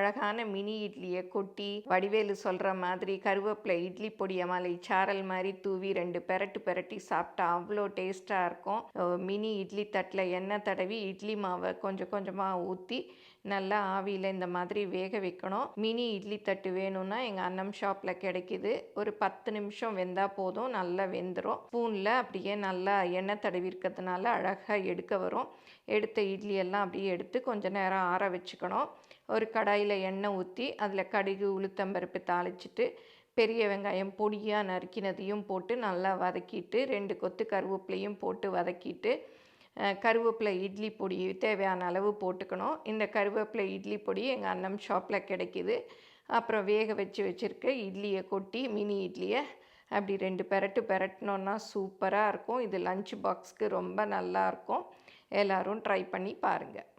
அழகான மினி இட்லியை கொட்டி வடிவேலு சொல்கிற மாதிரி கருவேப்பிலை இட்லி பொடியை மலை சாரல் மாதிரி தூவி 2 பெரட்டு பெரட்டி சாப்பிட்டா அவ்வளோ டேஸ்ட்டாக இருக்கும். மினி இட்லி தட்டில் எண்ணெய் தடவி இட்லி மாவை கொஞ்சம் கொஞ்சமாக ஊற்றி நல்லா ஆவியில் இந்த மாதிரி வேக வைக்கணும். மினி இட்லி தட்டு வேணும்னா எங்கள் அண்ணம் ஷாப்பில் கிடைக்கிது. ஒரு 10 நிமிஷம் வெந்தால் போதும், நல்லா வெந்துடும். ஸ்பூனில் அப்படியே நல்லா எண்ணெய் தடவி இருக்கிறதுனால அழகாக எடுக்க வரும். எடுத்த இட்லி எல்லாம் அப்படியே எடுத்து கொஞ்சம் நேரம் ஆற வச்சுக்கணும். ஒரு கடாயில் எண்ணெய் ஊற்றி அதில் கடுகு உளுத்தம்பருப்பு தாளிச்சிட்டு பெரிய வெங்காயம் பொடியாக நறுக்கினதையும் போட்டு நல்லா வதக்கிட்டு 2 கொத்து கருவேப்பிலையும் போட்டு வதக்கிட்டு கருவேப்பிலை இட்லி பொடி தேவையான அளவு போட்டுக்கணும். இந்த கருவேப்பிலை இட்லி பொடி எங்கள் அண்ணம் ஷாப்பில் கிடைக்கிது. அப்புறம் வேக வச்சுருக்க இட்லியை கொட்டி மினி இட்லியை அப்படி 2 பெரட்டு பெரட்டினோன்னா சூப்பராக இருக்கும். இது லஞ்ச் பாக்ஸ்க்கு ரொம்ப நல்லாயிருக்கும். எல்லோரும் ட்ரை பண்ணி பாருங்கள்.